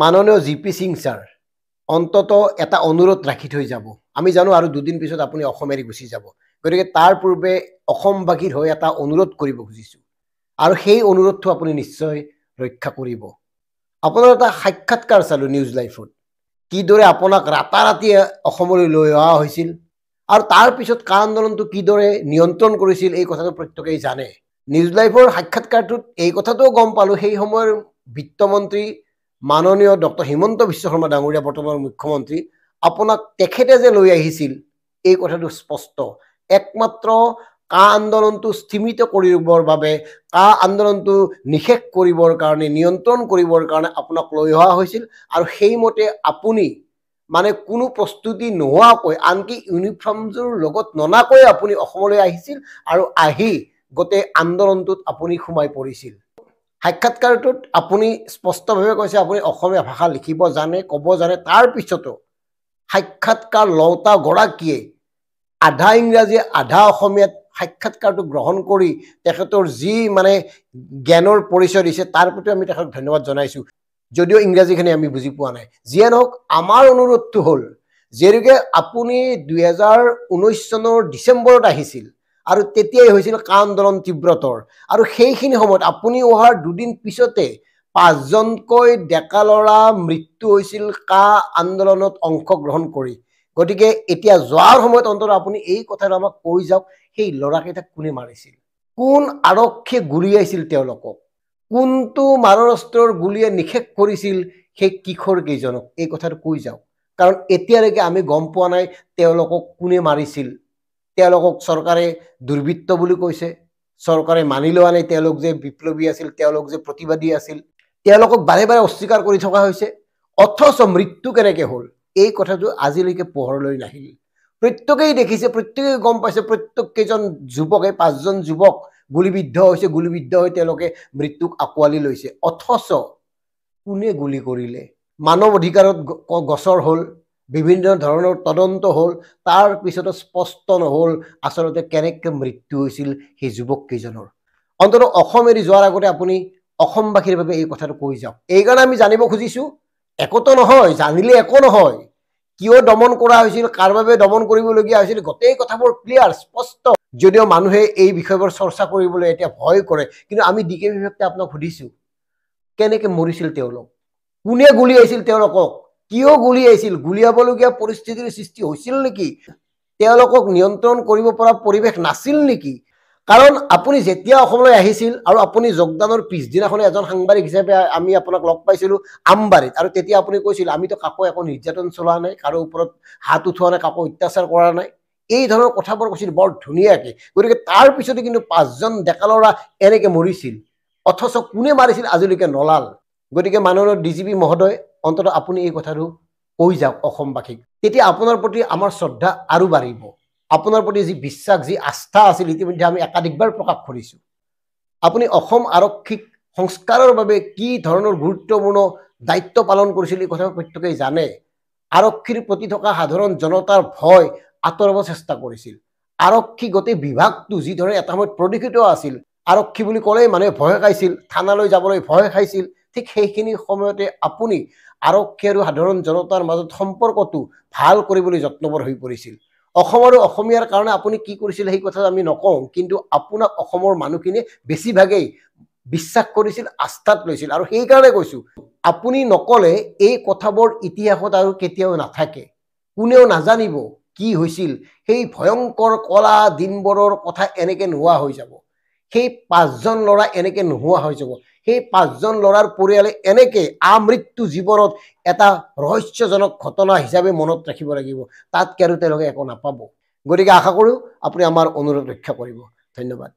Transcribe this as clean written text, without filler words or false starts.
মাননীয় GP Singh sir অন্তত এটা অনুৰোধ ৰাখি থৈ যাব। আমি জানো আৰু দুদিন পিছত আপুনি অসম এৰি গুচি যাব, গতিকে তাৰ পূৰ্বে অসমবাসীৰ হৈ এটা অনুৰোধ কৰিব খুজিছোঁ আৰু সেই অনুৰোধটো আপুনি নিশ্চয় ৰক্ষা কৰিব। আপোনাৰ এটা সাক্ষাৎকাৰ চালোঁ নিউজ লাইভত, কিদৰে আপোনাক ৰাতাৰাতি অসমলৈ লৈ অহা হৈছিল আৰু তাৰ পিছত কা আন্দোলনটো কিদৰে নিয়ন্ত্ৰণ কৰিছিল এই কথাটো প্ৰত্যেকেই জানে। নিউজ লাইভৰ সাক্ষাৎকাৰটোত এই কথাটোও গম পালোঁ, সেই সময়ৰ বিত্তমন্ত্ৰী মাননীয় ডক্টৰ হিমন্ত বিশ্ব শৰ্মা ডাঙৰীয়া বৰ্তমানৰ মুখ্যমন্ত্ৰী, আপোনাক তেখেতে যে লৈ আহিছিল এই কথাটো স্পষ্ট। একমাত্ৰ কা আন্দোলনটো স্থিমিত কৰিবৰ বাবে, কা আন্দোলনটো নিষেধ কৰিবৰ কাৰণে, নিয়ন্ত্ৰণ কৰিবৰ কাৰণে আপোনাক লৈ অহা হৈছিল আৰু সেইমতে আপুনি মানে কোনো প্ৰস্তুতি নোহোৱাকৈ, আনকি ইউনিফৰ্মযোৰ লগত ননাকৈ আপুনি অসমলৈ আহিছিল আৰু আহি গোটেই আন্দোলনটোত আপুনি সোমাই পৰিছিল। সাক্ষাৎকাৰটোত আপুনি স্পষ্টভাৱে কৈছে আপুনি অসমীয়া ভাষা লিখিব জানে, ক'ব জানে, তাৰ পিছতো সাক্ষাৎকাৰ লওঁতা গৰাকীয়ে আধা ইংৰাজী আধা অসমীয়াত সাক্ষাৎকাৰটো গ্ৰহণ কৰি তেখেতৰ যি মানে জ্ঞানৰ পৰিচয় দিছে তাৰ প্ৰতি আমি তেখেতক ধন্যবাদ জনাইছোঁ, যদিও ইংৰাজীখিনি আমি বুজি পোৱা নাই। যিয়ে নহওক, আমাৰ অনুৰোধটো হ'ল যিহেতুকে আপুনি 2019 চনৰ ডিচেম্বৰত আহিছিল আৰু তেতিয়াই হৈছিল কা আন্দোলন তীব্ৰতৰ, আৰু সেইখিনি সময়ত আপুনি অহাৰ দুদিন পিছতে 5জনকৈ ডেকা ল'ৰা মৃত্যু হৈছিল কা আন্দোলনত অংশগ্ৰহণ কৰি। গতিকে এতিয়া যোৱাৰ সময়ত অন্তত আপুনি এই কথাটো আমাক কৈ যাওক, সেই ল'ৰাকেইটাক কোনে মাৰিছিল, কোন আৰক্ষীয়ে গুলীয়াইছিল তেওঁলোকক, কোনটো মাৰণাস্ত্ৰৰ গুলীয়ে নিষেধ কৰিছিল সেই কিশোৰ কেইজনক, এই কথাটো কৈ যাওক। কাৰণ এতিয়ালৈকে আমি গম পোৱা নাই তেওঁলোকক কোনে মাৰিছিল। তেওঁলোকক চৰকাৰে দুৰ্বৃত্ত বুলি কৈছে, চৰকাৰে মানি লোৱা নাই তেওঁলোক যে বিপ্লৱী আছিল, তেওঁলোক যে প্ৰতিবাদী আছিল, তেওঁলোকক বাৰে বাৰে অস্বীকাৰ কৰি থকা হৈছে। অথচ মৃত্যু কেনেকৈ হ'ল এই কথাটো আজিলৈকে পোহৰলৈ নাহিল। প্ৰত্যেকেই দেখিছে, প্ৰত্যেকেই গম পাইছে, প্ৰত্যেককেইজন যুৱকে, 5জন যুৱক গুলীবিদ্ধ হৈছে, গুলীবিদ্ধ হৈ তেওঁলোকে মৃত্যুক আঁকোৱালি লৈছে। অথচ কোনে গুলী কৰিলে, মানৱ অধিকাৰত গোচৰ হ'ল, বিভিন্ন ধৰণৰ তদন্ত হ'ল, তাৰ পিছতো স্পষ্ট নহ'ল আচলতে কেনেকৈ মৃত্যু হৈছিল সেই যুৱককেইজনৰ। অন্তত অসম এৰি যোৱাৰ আগতে আপুনি অসমবাসীৰ বাবে এই কথাটো কৈ যাওক। এইকাৰণে আমি জানিব খুজিছোঁ, একোতো নহয়, জানিলে একো নহয়, কিয় দমন কৰা হৈছিল, কাৰ বাবে দমন কৰিবলগীয়া হৈছিল, গোটেই কথাবোৰ ক্লিয়াৰ, স্পষ্ট। যদিও মানুহে এই বিষয়বোৰ চৰ্চা কৰিবলৈ এতিয়া ভয় কৰে, কিন্তু আমি ডিকে বিভাগে আপোনাক সুধিছোঁ, কেনেকৈ মৰিছিল তেওঁলোক, কোনে গুলীয়াইছিল তেওঁলোকক, কিয় গুলীয়াইছিল, গুলীয়াবলগীয়া পৰিস্থিতিৰ সৃষ্টি হৈছিল নেকি, তেওঁলোকক নিয়ন্ত্ৰণ কৰিব পৰা পৰিৱেশ নাছিল নেকি? কাৰণ আপুনি যেতিয়া অসমলৈ আহিছিল আৰু আপুনি যোগদানৰ পিছদিনাখনে এজন সাংবাদিক হিচাপে আমি আপোনাক লগ পাইছিলোঁ আমবাৰীত, আৰু তেতিয়া আপুনি কৈছিল আমিতো কাকো একো নিৰ্যাতন চলোৱা নাই, কাৰো ওপৰত হাত উঠোৱা নাই, কাকো অত্যাচাৰ কৰা নাই, এই ধৰণৰ কথাবোৰ কৈছিল বৰ ধুনীয়াকৈ। গতিকে তাৰ পিছতে কিন্তু 5জন ডেকা ল'ৰা এনেকৈ মৰিছিল, অথচ কোনে মাৰিছিল আজিলৈকে নলাল। গতিকে মাননীয় DGP মহোদয়, অন্ততঃ আপুনি এই কথাটো কৈ যাওক অসমবাসীক, তেতিয়া আপোনাৰ প্ৰতি আমাৰ শ্ৰদ্ধা আৰু বাঢ়িব। আপোনাৰ প্ৰতি যি বিশ্বাস, যি আস্থা আছিল ইতিমধ্যে আমি একাধিকবাৰ প্ৰকাশ কৰিছোঁ। আপুনি অসম আৰক্ষীক সংস্কাৰৰ বাবে কি ধৰণৰ গুৰুত্বপূৰ্ণ দায়িত্ব পালন কৰিছিল এই কথা প্ৰত্যেকেই জানে। আৰক্ষীৰ প্ৰতি থকা সাধাৰণ জনতাৰ ভয় আঁতৰাব চেষ্টা কৰিছিল। আৰক্ষী গোটেই বিভাগটো যিদৰে এটা সময়ত প্ৰদূষিত আছিল, আৰক্ষী বুলি ক'লেই মানুহে ভয় খাইছিল, থানালৈ যাবলৈ ভয় খাইছিল, ঠিক সেইখিনি সময়তে আপুনি আৰক্ষী আৰু সাধাৰণ জনতাৰ মাজত সম্পৰ্কটো ভাল কৰিবলৈ যত্নবৰ হৈ পৰিছিল। অসম আৰু অসমীয়াৰ কাৰণে আপুনি কি কৰিছিল সেই কথা আমি নকওঁ, কিন্তু আপোনাক অসমৰ মানুহখিনিয়ে বেছিভাগেই বিশ্বাস কৰিছিল, আস্থাত লৈছিল, আৰু সেইকাৰণে কৈছোঁ আপুনি নক'লে এই কথাবোৰ ইতিহাসত আৰু কেতিয়াও নাথাকে, কোনেও নাজানিব কি হৈছিল। সেই ভয়ংকৰ কলা দিনবোৰৰ কথা এনেকৈ নোহোৱা হৈ যাব, সেই 5জন ল'ৰা এনেকৈ নোহোৱা হৈ যাব, সেই 5জন ল'ৰাৰ পৰিয়ালে এনেকৈ আমৃত্যু জীৱনত এটা ৰহস্যজনক ঘটনা হিচাপে মনত ৰাখিব লাগিব, তাতকৈ আৰু তেওঁলোকে একো নাপাব। গতিকে আশা কৰোঁ আপুনি আমাৰ অনুৰোধ ৰক্ষা কৰিব। ধন্যবাদ।